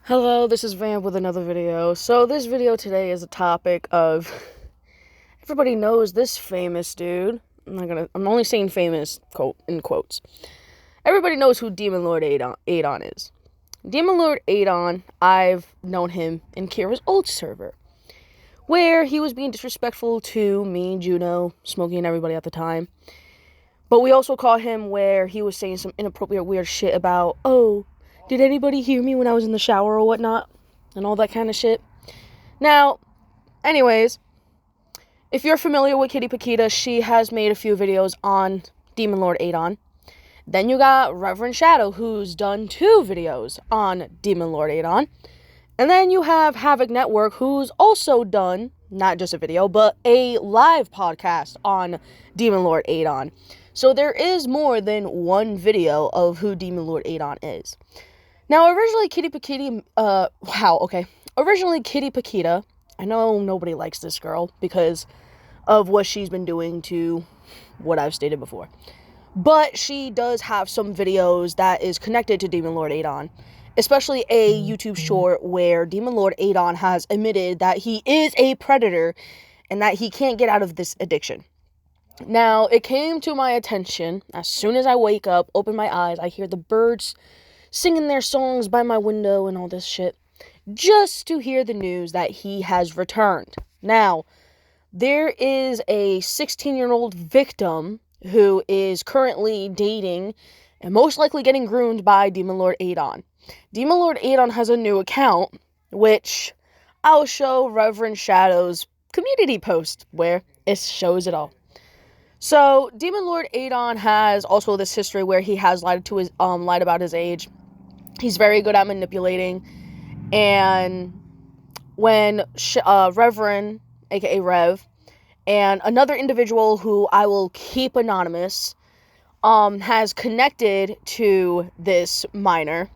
Hello, this is Vamp with another video. So this video today is a topic of everybody knows this famous dude. I'm only saying famous quote in quotes. Everybody knows who Demon Lord Aidan is. Demon Lord Aidan, I've known him in Kira's old server, where he was being disrespectful to me, Juno, Smokey, and everybody at the time. But we also caught him where he was saying some inappropriate weird shit about, did anybody hear me when I was in the shower or whatnot? And all that kind of shit. Now, anyways, if you're familiar with kittypaquita, she has made a few videos on Demon Lord Aidan. Then you got Reverend Shadow, who's done 2 videos on Demon Lord Aidan. And then you have Havoc Network, who's also done, not just a video, but a live podcast on Demon Lord Aidan. So there is more than one video of who Demon Lord Aidan is. Now, originally kittypaquita, I know nobody likes this girl because of what she's been doing to what I've stated before. But she does have some videos that is connected to Demon Lord Aidan, especially a YouTube short where Demon Lord Aidan has admitted that he is a predator and that he can't get out of this addiction. Now, it came to my attention as soon as I wake up, open my eyes, I hear the birds singing their songs by my window and all this shit, just to hear the news that he has returned. Now, there is a 16-year-old victim who is currently dating and most likely getting groomed by Demon Lord Aidan. Demon Lord Aidan has a new account, which I'll show Reverend Shadow's community post where it shows it all. So, Demon Lord Aidan has also this history where he has lied about his age. He's very good at manipulating, and when Reverend, aka Rev, and another individual who I will keep anonymous, has connected to this minor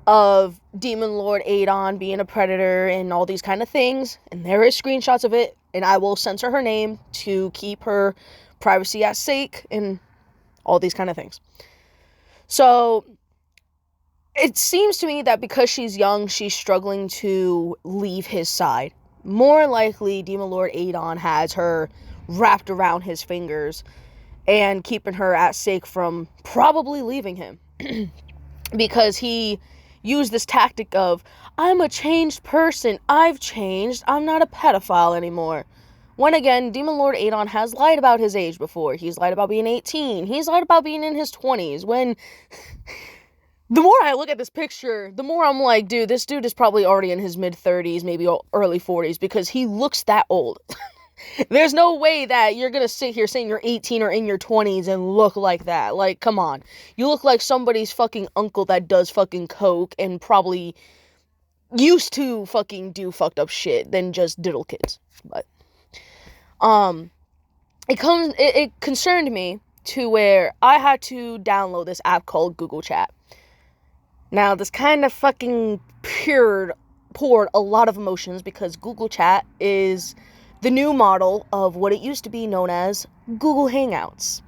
of Demon Lord Aidan being a predator and all these kind of things, and there is screenshots of it, and I will censor her name to keep her privacy at stake and all these kind of things. So it seems to me that because she's young, she's struggling to leave his side. More likely, Demon Lord Aidan has her wrapped around his fingers and keeping her at stake from probably leaving him. Because he used this tactic of, I'm a changed person, I've changed, I'm not a pedophile anymore. When again, Demon Lord Aidan has lied about his age before. He's lied about being 18. He's lied about being in his 20s. When the more I look at this picture, the more I'm like, dude, this dude is probably already in his mid-30s, maybe early 40s, because he looks that old. There's no way that you're going to sit here saying you're 18 or in your 20s and look like that. Like, come on. You look like somebody's fucking uncle that does fucking coke and probably used to fucking do fucked up shit than just diddle kids. But it concerned me to where I had to download this app called Google Chat. Now, this kind of fucking poured a lot of emotions because Google Chat is the new model of what it used to be known as Google Hangouts.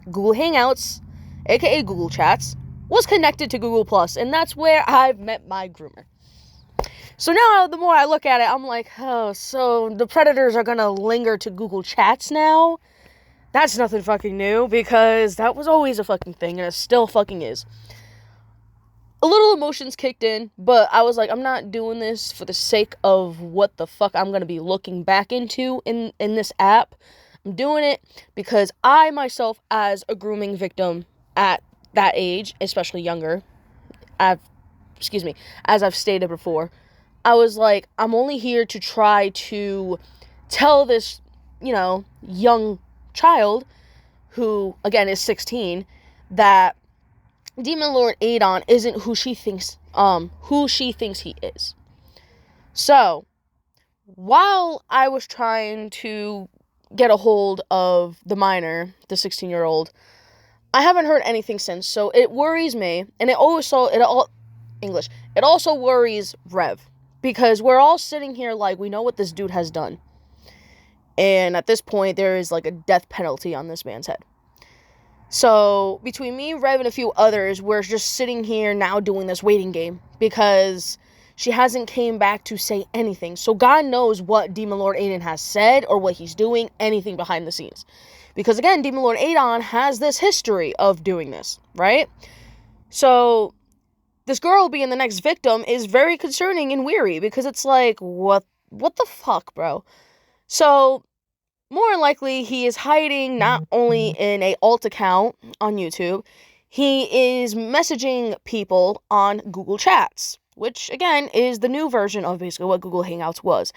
Google Hangouts, aka Google Chats, was connected to Google Plus, and that's where I've met my groomer. So now, the more I look at it, I'm like, oh, so the predators are gonna linger to Google Chats now? That's nothing fucking new, because that was always a fucking thing, and it still fucking is. A little emotions kicked in, but I was like, I'm not doing this for the sake of what the fuck I'm gonna be looking back into in this app. I'm doing it because I myself, as a grooming victim at that age, especially younger, as I've stated before, I was like, I'm only here to try to tell this, young child, who, again, is 16, that Demon Lord Aidan isn't who she thinks he is. So, while I was trying to get a hold of the minor, the 16-year-old, I haven't heard anything since, so it worries me, and it also worries Rev. Because we're all sitting here like, we know what this dude has done. And at this point, there is like a death penalty on this man's head. So, between me, Rev, and a few others, we're just sitting here now doing this waiting game. Because she hasn't came back to say anything. So God knows what Demon Lord Aidan has said or what he's doing, anything behind the scenes. Because again, Demon Lord Aidan has this history of doing this, right? So this girl being the next victim is very concerning and weary, because it's like, what the fuck, bro? So more than likely, he is hiding not only in a alt account on YouTube, he is messaging people on Google Chats, which, again, is the new version of basically what Google Hangouts was.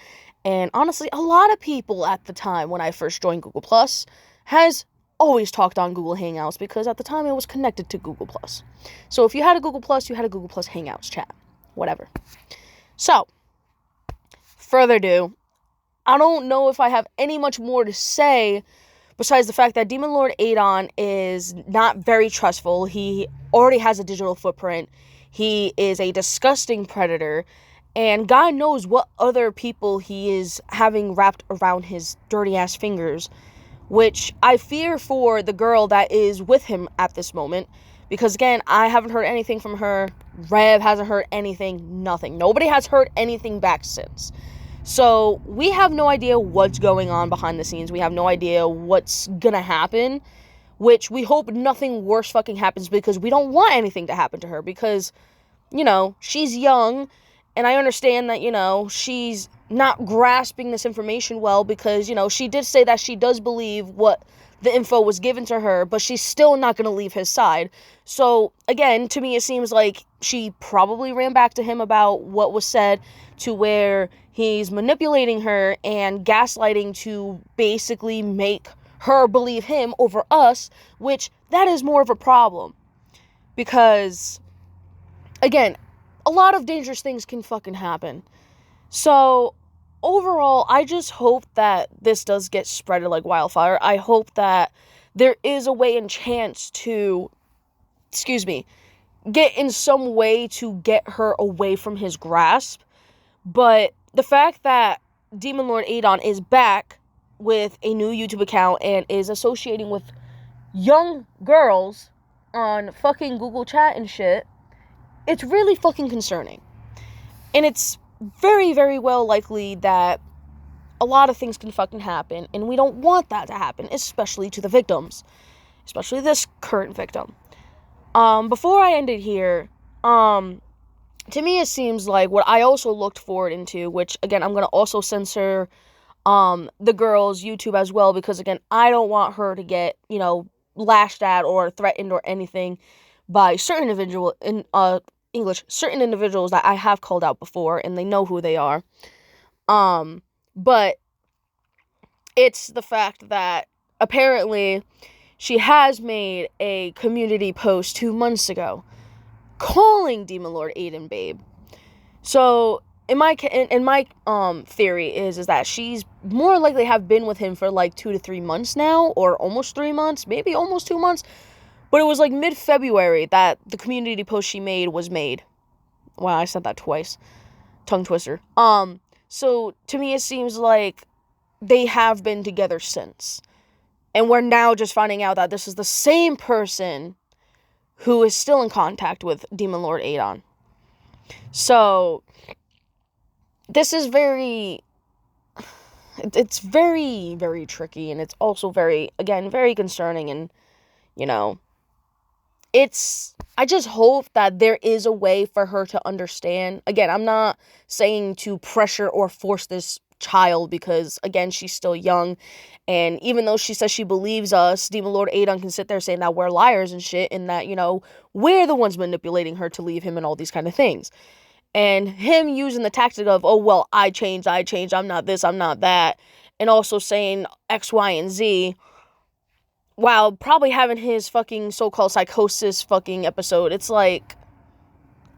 And honestly, a lot of people at the time when I first joined Google Plus has always talked on Google Hangouts, because at the time it was connected to Google Plus. So if you had a Google Plus, you had a Google Plus Hangouts chat. Whatever. So, further ado, I don't know if I have any much more to say besides the fact that Demon Lord Aidan is not very trustful. He already has a digital footprint. He is a disgusting predator. And God knows what other people he is having wrapped around his dirty ass fingers, which I fear for the girl that is with him at this moment. Because again, I haven't heard anything from her. Rev hasn't heard anything. Nothing. Nobody has heard anything back since. So, we have no idea what's going on behind the scenes. We have no idea what's gonna happen, which we hope nothing worse fucking happens, because we don't want anything to happen to her, because, you know, she's young, and I understand that, you know, she's not grasping this information well, because, you know, she did say that she does believe what the info was given to her, but she's still not gonna leave his side. So, again, to me, it seems like she probably ran back to him about what was said, to where he's manipulating her and gaslighting to basically make her believe him over us, which that is more of a problem. Because, again, a lot of dangerous things can fucking happen. So, overall, I just hope that this does get spread like wildfire. I hope that there is a way and chance to, get in some way to get her away from his grasp. But the fact that Demon Lord Aidan is back with a new YouTube account and is associating with young girls on fucking Google Chat and shit, it's really fucking concerning. And it's very, very well likely that a lot of things can fucking happen, and we don't want that to happen, especially to the victims. Especially this current victim. Before I end it here, to me, it seems like what I also looked forward into, which, again, I'm going to also censor the girl's YouTube as well, because, again, I don't want her to get, you know, lashed at or threatened or anything by certain certain individuals that I have called out before, and they know who they are. But it's the fact that apparently she has made a community post 2 months ago calling Demon Lord Aidan babe. So in my theory is that she's more likely have been with him for like 2 to 3 months now, or almost 3 months, maybe almost 2 months. But it was like mid-February that the community post she made was made. Wow, I said that twice. Tongue twister. So to me it seems like they have been together since. And we're now just finding out that this is the same person who is still in contact with Demon Lord Aidan. So, this is it's very, very tricky, and it's also very, again, very concerning, and, you know, I just hope that there is a way for her to understand. Again, I'm not saying to pressure or force this child, because, again, she's still young, and even though she says she believes us, Demon Lord Aidan can sit there saying that we're liars and shit, and that, you know, we're the ones manipulating her to leave him and all these kind of things. And him using the tactic of, oh, well, I changed, I'm not this, I'm not that, and also saying X, Y, and Z, while probably having his fucking so-called psychosis fucking episode. It's like,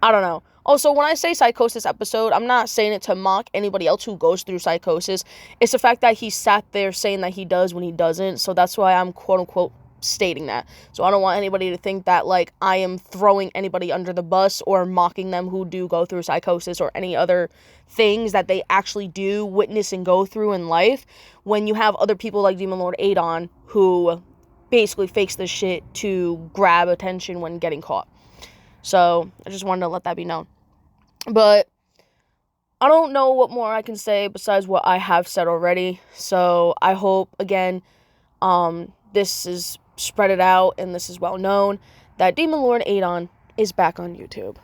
I don't know. Also, when I say psychosis episode, I'm not saying it to mock anybody else who goes through psychosis. It's the fact that he sat there saying that he does when he doesn't. So that's why I'm quote-unquote stating that. So I don't want anybody to think that, like, I am throwing anybody under the bus or mocking them who do go through psychosis or any other things that they actually do witness and go through in life, when you have other people like Demon Lord Aidan who basically fakes this shit to grab attention when getting caught. So, I just wanted to let that be known. But, I don't know what more I can say besides what I have said already. So I hope, again, this is spread it out and this is well known that Demon Lord Aidan is back on YouTube.